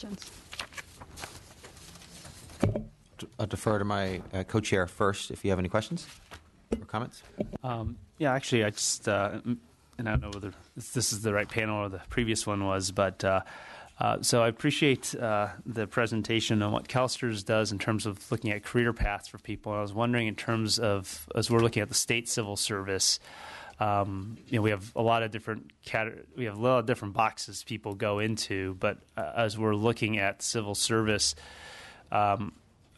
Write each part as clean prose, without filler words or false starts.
questions. I'll defer to my co-chair first if you have any questions or comments. Yeah, actually, I just, and I don't know whether this is the right panel or the previous one was, but so I appreciate the presentation on what CalSTRS does in terms of looking at career paths for people. I was wondering in terms of, as we're looking at the state civil service, we have a lot of different boxes people go into, but as we're looking at civil service,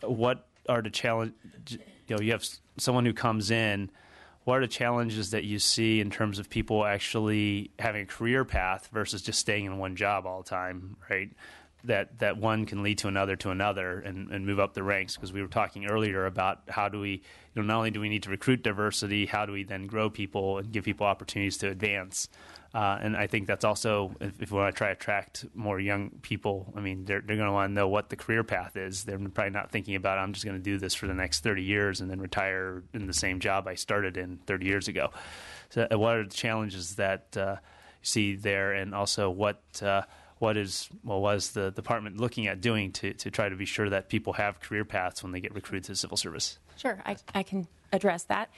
what are the challenges? You have someone who comes in. What are the challenges that you see in terms of people actually having a career path versus just staying in one job all the time, right? That one can lead to another, and move up the ranks. Because we were talking earlier about how do we, not only do we need to recruit diversity, how do we then grow people and give people opportunities to advance? And I think that's also, if we want to try to attract more young people, I mean, they're going to want to know what the career path is. They're probably not thinking about, I'm just going to do this for the next 30 years and then retire in the same job I started in 30 years ago. So what are the challenges that you see there, and also what was the department looking at doing to try to be sure that people have career paths when they get recruited to the civil service? Sure, I can address that.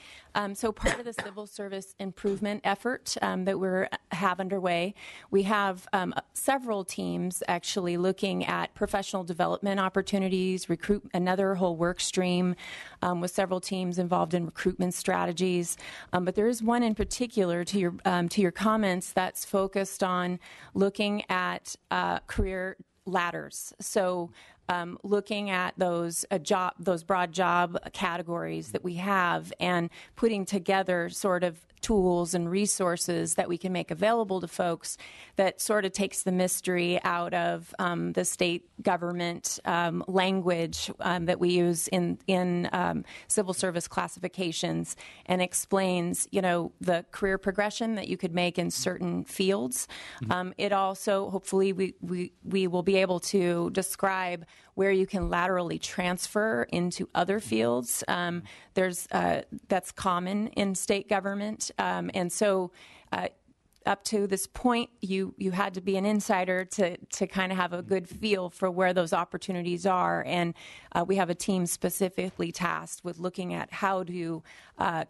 So part of the civil service improvement effort that we have underway, we have several teams actually looking at professional development opportunities, another whole work stream with several teams involved in recruitment strategies. But there is one in particular to your comments that's focused on looking at career ladders. So looking at those broad job categories that we have and putting together sort of tools and resources that we can make available to folks that sort of takes the mystery out of the state government language that we use in civil service classifications, and explains, the career progression that you could make in certain fields. It also, hopefully, we will be able to describe where you can laterally transfer into other fields. That's common in state government. And so up to this point, you had to be an insider to kind of have a good feel for where those opportunities are. And we have a team specifically tasked with looking at how to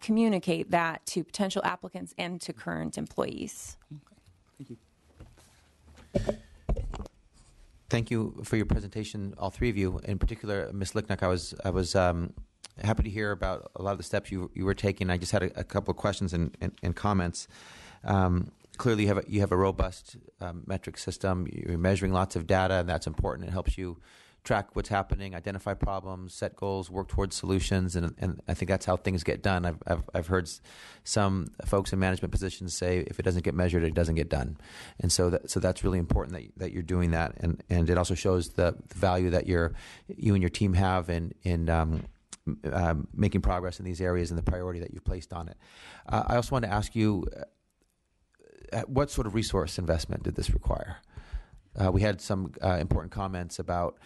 communicate that to potential applicants and to current employees. Okay. Thank you. Thank you for your presentation, all three of you. In particular, Ms. Licknock, I was happy to hear about a lot of the steps you were taking. I just had a couple of questions and comments. Clearly, you have a robust metric system. You're measuring lots of data, and that's important. It helps you track what's happening, identify problems, set goals, work towards solutions, and I think that's how things get done. I've heard some folks in management positions say if it doesn't get measured, it doesn't get done, and so that's really important that you're doing that, and it also shows the value that you and your team have in making progress in these areas and the priority that you've placed on it. I also want to ask you, what sort of resource investment did this require? We had some important comments about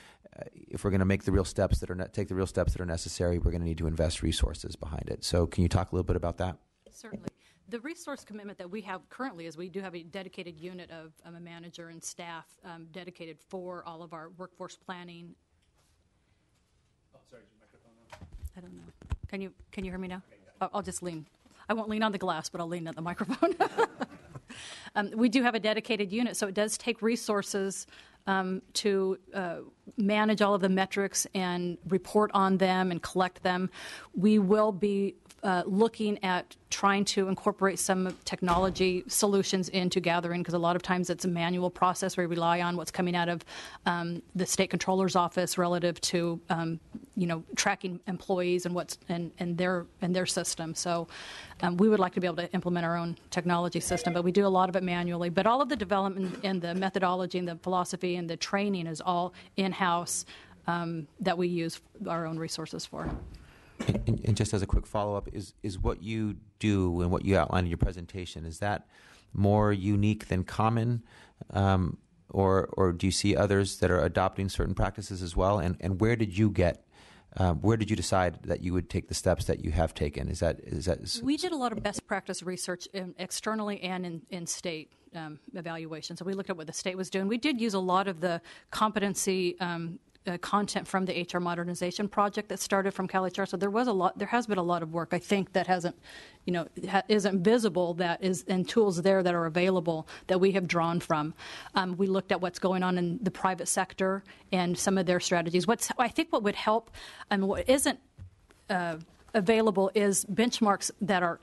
if we're going to make the real steps take the real steps that are necessary, we're going to need to invest resources behind it. So can you talk a little bit about that? Certainly. The resource commitment that we have currently is we do have a dedicated unit of a manager and staff dedicated for all of our workforce planning. Oh, sorry, is your microphone on? I don't know. Can you hear me now? I'll just lean. I won't lean on the glass, but I'll lean at the microphone. We do have a dedicated unit, so it does take resources to manage all of the metrics and report on them and collect them. We will be looking at trying to incorporate some technology solutions into gathering, because a lot of times it's a manual process. We rely on what's coming out of the state controller's office relative to tracking employees and what's and their system. So we would like to be able to implement our own technology system, but we do a lot of it manually. But all of the development and the methodology and the philosophy and the training is all in-house that we use our own resources for. And just as a quick follow-up, is what you do and what you outlined in your presentation, is that more unique than common, or do you see others that are adopting certain practices as well? And where did you get Where did you decide that you would take the steps that you have taken? We did a lot of best practice research externally and in state evaluation. So we looked at what the state was doing. We did use a lot of the competency content from the HR modernization project that started from CalHR. So there has been a lot of work, I think, that isn't visible, and tools there that are available that we have drawn from. We looked at what's going on in the private sector and some of their strategies. I think what would help, and what isn't available, is benchmarks that are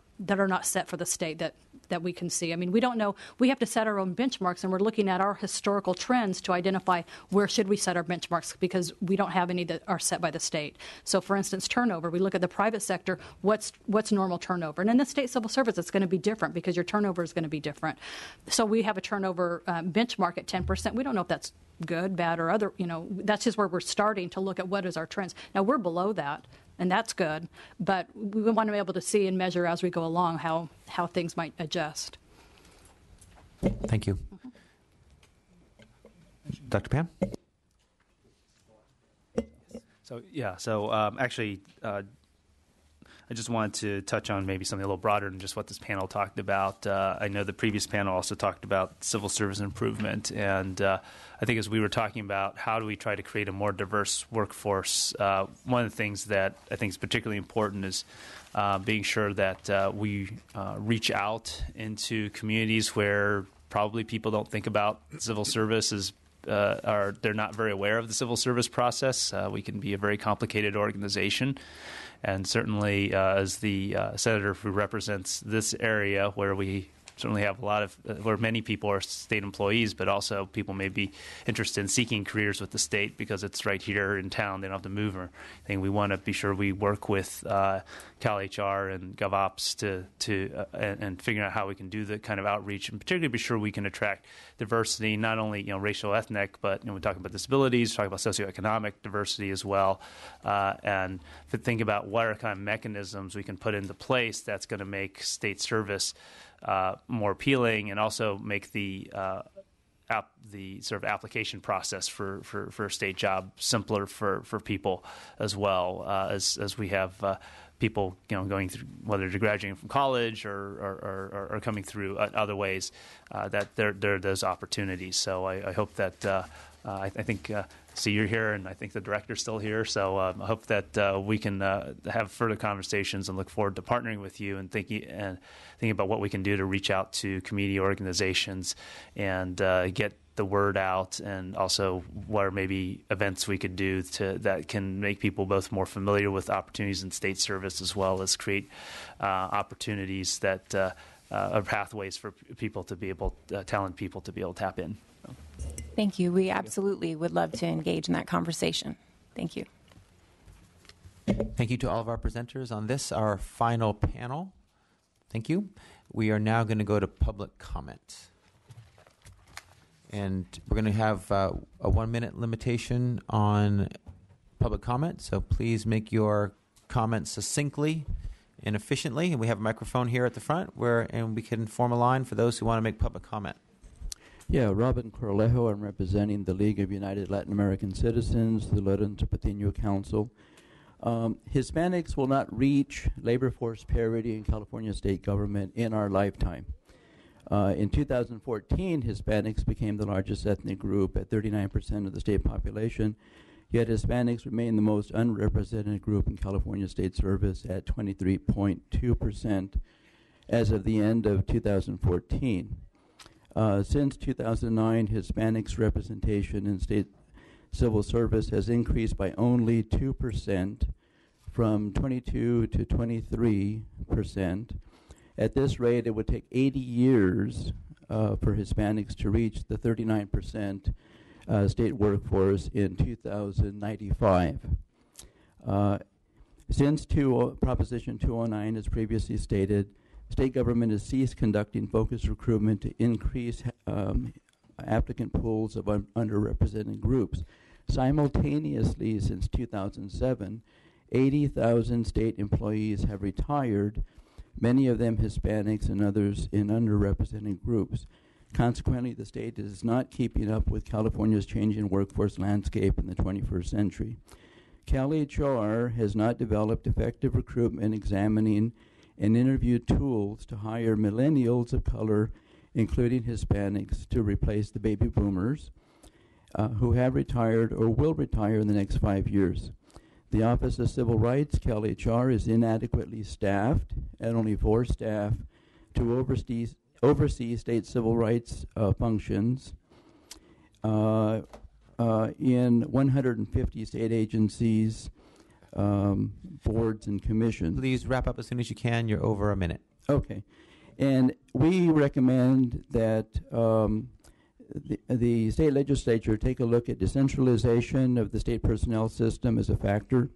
not set for the state that we can see. I mean, we don't know. We have to set our own benchmarks, and we're looking at our historical trends to identify where should we set our benchmarks, because we don't have any that are set by the state. So, for instance, turnover. We look at the private sector. What's normal turnover? And in the state civil service, it's going to be different because your turnover is going to be different. So we have a turnover benchmark at 10%. We don't know if that's good, bad, or other. That's just where we're starting to look at what is our trends. Now, we're below that. And that's good, but we want to be able to see and measure as we go along how things might adjust. Thank you. Dr. Pam? Actually, I just wanted to touch on maybe something a little broader than just what this panel talked about. I know the previous panel also talked about civil service improvement, and I think as we were talking about how do we try to create a more diverse workforce, one of the things that I think is particularly important is being sure that we reach out into communities where probably people don't think about civil service as they're not very aware of the civil service process. We can be a very complicated organization. And certainly, as the senator who represents this area, where we certainly have where many people are state employees, but also people may be interested in seeking careers with the state because it's right here in town. They don't have to move or anything. We want to be sure we work with CalHR and GovOps and figure out how we can do the kind of outreach, and particularly be sure we can attract diversity, not only racial, ethnic, but we talk about disabilities, talk about socioeconomic diversity as well, and think about what are kind of mechanisms we can put into place that's going to make state service more appealing, and also make the sort of application process for a state job simpler for people as well, as we have people going through, whether they're graduating from college or coming through other ways, that there are those opportunities. So I hope that I think see you're here, and I think the director's still here. So I hope that we can have further conversations and look forward to partnering with you and thinking about what we can do to reach out to community organizations and get the word out, and also what are maybe events we could do that can make people both more familiar with opportunities in state service, as well as create opportunities that are pathways for people to be able, talented people to be able to tap in. Thank you. We absolutely would love to engage in that conversation. Thank you. Thank you to all of our presenters on this, our final panel. Thank you. We are now going to go to public comment. And we're going to have a 1-minute limitation on public comment, so please make your comments succinctly and efficiently. And we have a microphone here at the front, and we can form a line for those who want to make public comment. Yeah, Robin Corlejo. I'm representing the League of United Latin American Citizens, the Lorenzo Patino Council. Hispanics will not reach labor force parity in California state government in our lifetime. In 2014, Hispanics became the largest ethnic group at 39% of the state population, yet Hispanics remain the most unrepresented group in California state service at 23.2% as of the end of 2014. Since 2009, Hispanics' representation in state civil service has increased by only 2%, from 22 to 23%. At this rate, it would take 80 years for Hispanics to reach the 39% state workforce in 2095. Since Proposition 209, as previously stated, state government has ceased conducting focused recruitment to increase applicant pools of underrepresented groups. Simultaneously, since 2007, 80,000 state employees have retired, many of them Hispanics and others in underrepresented groups. Consequently, the state is not keeping up with California's changing workforce landscape in the 21st century. CalHR has not developed effective recruitment, examining, and interview tools to hire millennials of color, including Hispanics, to replace the baby boomers who have retired or will retire in the next 5 years. The Office of Civil Rights, CalHR, is inadequately staffed at only 4 staff to oversee state civil rights functions in 150 state agencies, boards, and commissions. Please wrap up as soon as you can. You're over a minute. Okay. And we recommend that the state legislature take a look at decentralization of the state personnel system as a factor,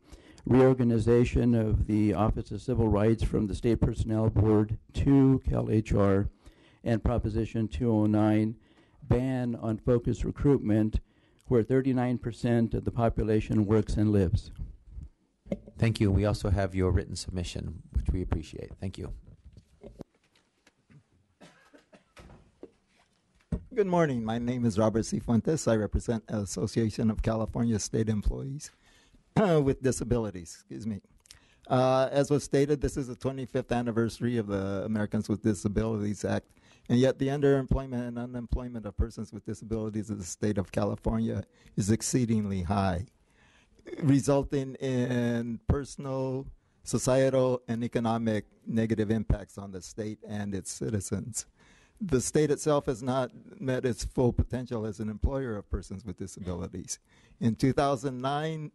reorganization of the Office of Civil Rights from the State Personnel Board to CalHR, and Proposition 209, ban on focused recruitment, where 39% of the population works and lives. Thank you. We also have your written submission, which we appreciate. Thank you. Good morning. My name is Robert C. Fuentes. I represent the Association of California State Employees with Disabilities. Excuse me. As was stated, this is the 25th anniversary of the Americans with Disabilities Act, and yet the underemployment and unemployment of persons with disabilities in the state of California is exceedingly high, resulting in personal, societal, and economic negative impacts on the state and its citizens. The state itself has not met its full potential as an employer of persons with disabilities. In 2009,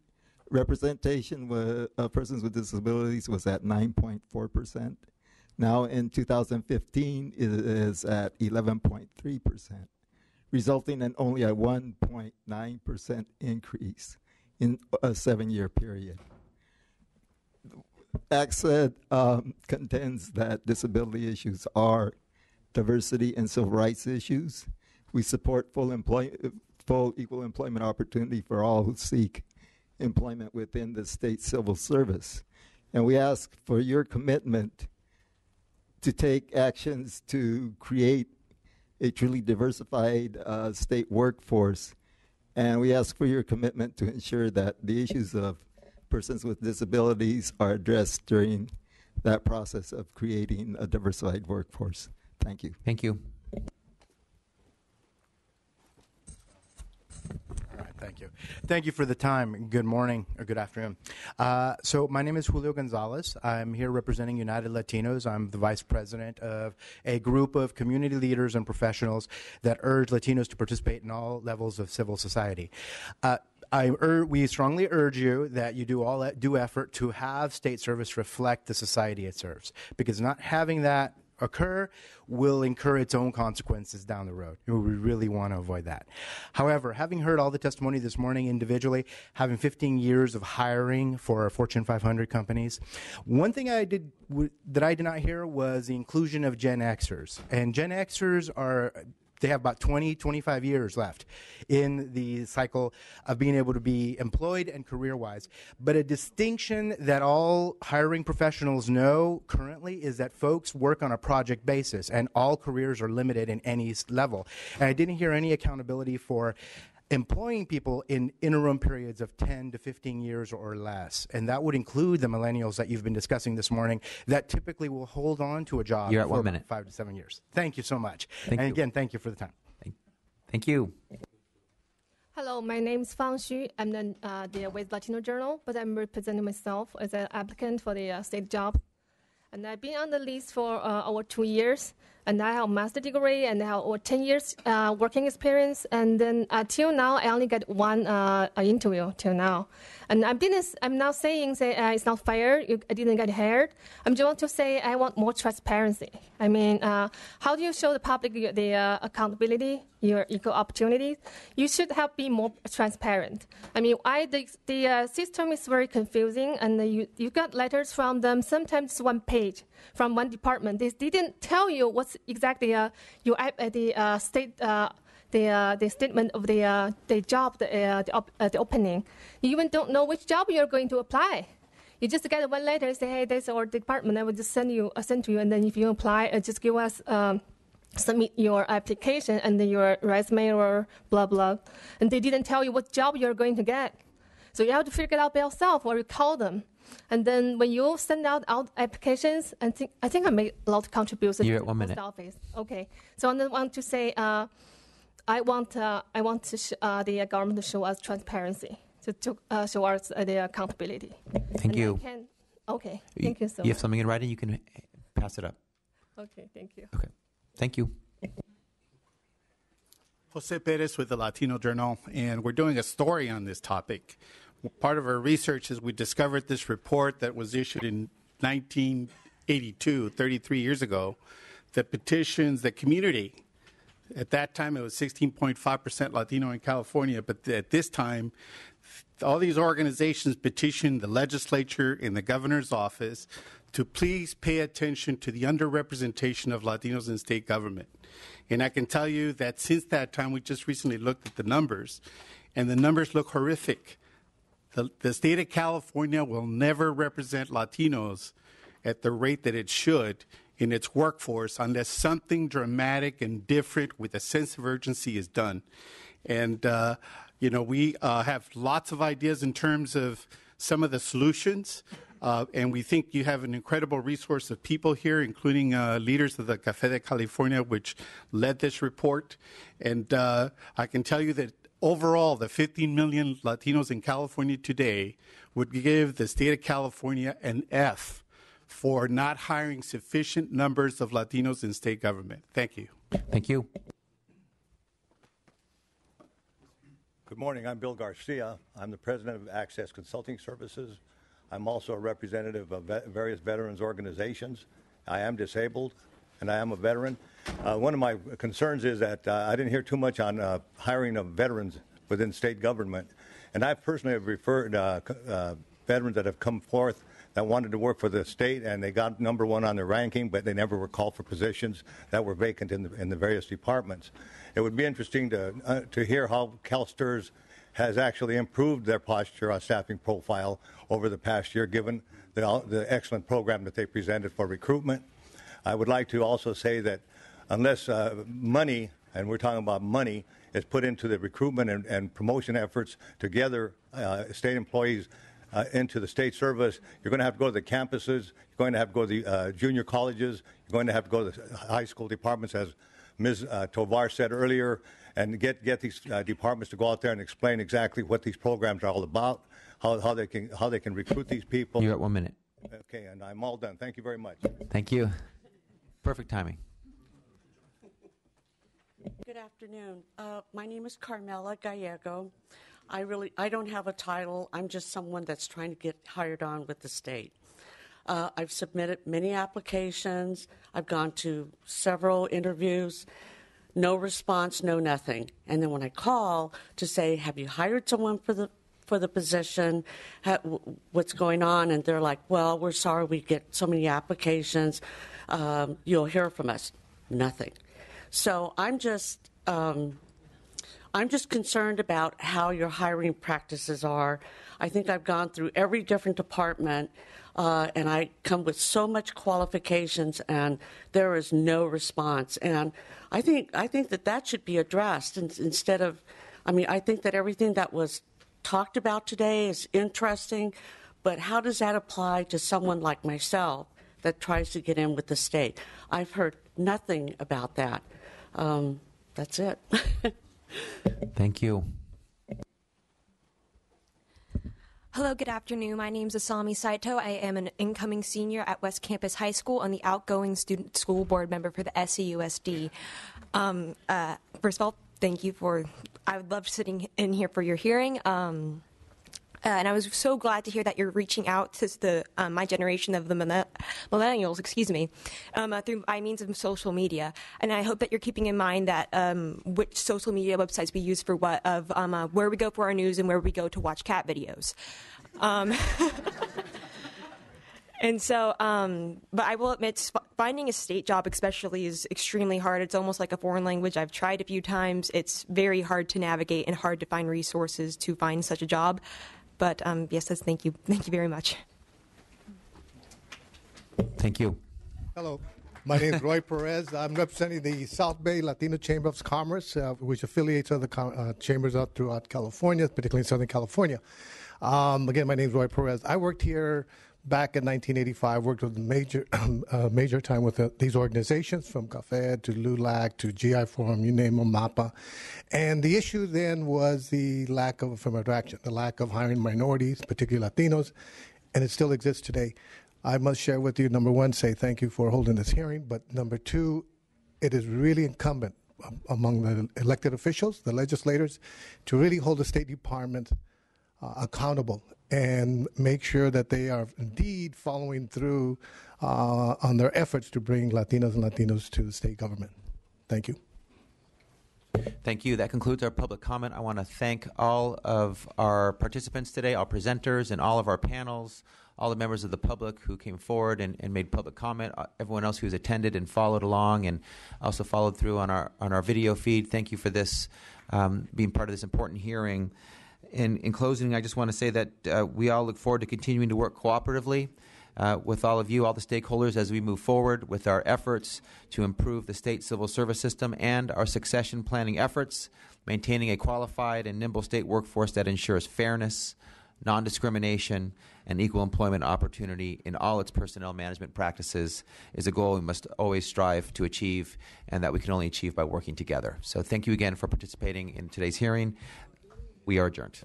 representation of persons with disabilities was at 9.4%. Now in 2015, it is at 11.3%, resulting in only a 1.9% increase in a 7-year period. ACSED contends that disability issues are diversity and civil rights issues. We support full equal employment opportunity for all who seek employment within the state civil service. And we ask for your commitment to take actions to create a truly diversified state workforce. And we ask for your commitment to ensure that the issues of persons with disabilities are addressed during that process of creating a diversified workforce. Thank you. Thank you. All right, thank you. Thank you for the time. Good morning or good afternoon. So my name is Julio Gonzalez. I'm here representing United Latinos. I'm the vice president of a group of community leaders and professionals that urge Latinos to participate in all levels of civil society. We strongly urge you that you do due effort to have state service reflect the society it serves, because not having that occur will incur its own consequences down the road. We really want to avoid that. However, having heard all the testimony this morning individually, having 15 years of hiring for Fortune 500 companies, one thing that I did not hear was the inclusion of Gen Xers. And Gen Xers they have about 20, 25 years left in the cycle of being able to be employed and career-wise. But a distinction that all hiring professionals know currently is that folks work on a project basis, and all careers are limited in any level. And I didn't hear any accountability for employing people in interim periods of 10 to 15 years or less. And that would include the millennials that you've been discussing this morning that typically will hold on to a job You're at for 1 about minute. 5 to 7 years. Thank you so much. Thank you. Again, thank you for the time. Thank you. Hello, my name is Fang Xu. I'm the with Latino Journal, but I'm representing myself as an applicant for the state job. And I've been on the list for over 2 years. And I have a master's degree and I have over 10 years working experience. And then till now, I only got one interview till now. And I'm not saying it's not fair, I didn't get hired. I'm just want to say I want more transparency. I mean, how do you show the public the accountability, your equal opportunities? You should have been more transparent. I mean, the system is very confusing, and you got letters from them, sometimes 1 page from one department. They didn't tell you what's exactly the statement of the job, the opening. You even don't know which job you're going to apply. You just get one letter, say, hey, this is our department. I will just send to you, and then if you apply, just give us, submit your application and then your resume or blah, blah. And they didn't tell you what job you're going to get. So you have to figure it out by yourself, or you call them. And then when you send out applications, I think I made a lot of contributions. You're to at 1 minute. the post office. Okay. So I want to say, I want the government to show us transparency, to show us the accountability. Thank you. Okay. Thank you so much. You have something in writing? You can pass it up. Okay. Thank you. Okay. Thank you. Jose Perez with the Latino Journal, and we're doing a story on this topic. Part of our research is we discovered this report that was issued in 1982, 33 years ago, that petitions the community. At that time, it was 16.5% Latino in California, but at this time, all these organizations petitioned the legislature and the governor's office to please pay attention to the underrepresentation of Latinos in state government. And I can tell you that since that time, we just recently looked at the numbers, and the numbers look horrific. The state of California will never represent Latinos at the rate that it should in its workforce unless something dramatic and different with a sense of urgency is done. And, we have lots of ideas in terms of some of the solutions. And we think you have an incredible resource of people here, including leaders of the Café de California, which led this report. And I can tell you that overall, the 15 million Latinos in California today would give the state of California an F for not hiring sufficient numbers of Latinos in state government. Thank you. Thank you. Good morning. I'm Bill Garcia. I'm the president of Access Consulting Services. I'm also a representative of various veterans organizations. I am disabled, and I am a veteran. One of my concerns is that I didn't hear too much on hiring of veterans within state government. And I personally have referred veterans that have come forth that wanted to work for the state, and they got number one on their ranking, but they never were called for positions that were vacant in the various departments. It would be interesting to hear how CalSTRS has actually improved their posture on staffing profile over the past year, given the excellent program that they presented for recruitment. I would like to also say that unless money, and we're talking about money, is put into the recruitment and promotion efforts to gather state employees into the state service, you're going to have to go to the campuses, you're going to have to go to the junior colleges, you're going to have to go to the high school departments, as Ms. Tovar said earlier, and get these departments to go out there and explain exactly what these programs are all about, how they can recruit these people. You're at 1 minute. Okay, and I'm all done. Thank you very much. Thank you. Perfect timing. Good afternoon. My name is Carmela Gallego. I don't have a title. I'm just someone that's trying to get hired on with the state. I've submitted many applications. I've gone to several interviews. No response, no nothing. And then when I call to say, have you hired someone for the position? What's going on? And they're like, well, we're sorry we get so many applications. You'll hear from us. Nothing. So I'm just concerned about how your hiring practices are. I think I've gone through every different department, and I come with so much qualifications, and there is no response. And I think that should be addressed instead of. I think that everything that was talked about today is interesting, but how does that apply to someone like myself that tries to get in with the state? I've heard nothing about that. That's it. Thank you. Hello, good afternoon. My name is Asami Saito. I am an incoming senior at West Campus High School and the outgoing student school board member for the SCUSD. First of all, thank you I would love sitting in here for your hearing. And I was so glad to hear that you're reaching out to my generation of the millennials, through by means of social media. And I hope that you're keeping in mind that which social media websites we use for what, where we go for our news and where we go to watch cat videos. And so, but I will admit, finding a state job especially is extremely hard. It's almost like a foreign language. I've tried a few times. It's very hard to navigate and hard to find resources to find such a job. But yes, thank you. Thank you very much. Thank you. Hello. My name is Roy Perez. I'm representing the South Bay Latino Chamber of Commerce, which affiliates other chambers out throughout California, particularly in Southern California. Again, my name is Roy Perez. I worked here back in 1985, worked with major time with these organizations, from CAFE to LULAC to GI Forum, you name them, MAPA. And the issue then was the lack of affirmative action, the lack of hiring minorities, particularly Latinos, and it still exists today. I must share with you, number one, say thank you for holding this hearing, but number two, it is really incumbent among the elected officials, the legislators, to really hold the State Department accountable and make sure that they are indeed following through on their efforts to bring Latinas and Latinos to the state government. Thank you. Thank you. That concludes our public comment. I want to thank all of our participants today, our presenters, and all of our panels, all the members of the public who came forward and made public comment, everyone else who's attended and followed along and also followed through on our video feed. Thank you for this, being part of this important hearing. In closing, I just want to say that we all look forward to continuing to work cooperatively with all of you, all the stakeholders, as we move forward with our efforts to improve the state civil service system and our succession planning efforts, maintaining a qualified and nimble state workforce that ensures fairness, non-discrimination, and equal employment opportunity in all its personnel management practices is a goal we must always strive to achieve, and that we can only achieve by working together. So thank you again for participating in today's hearing. We are adjourned.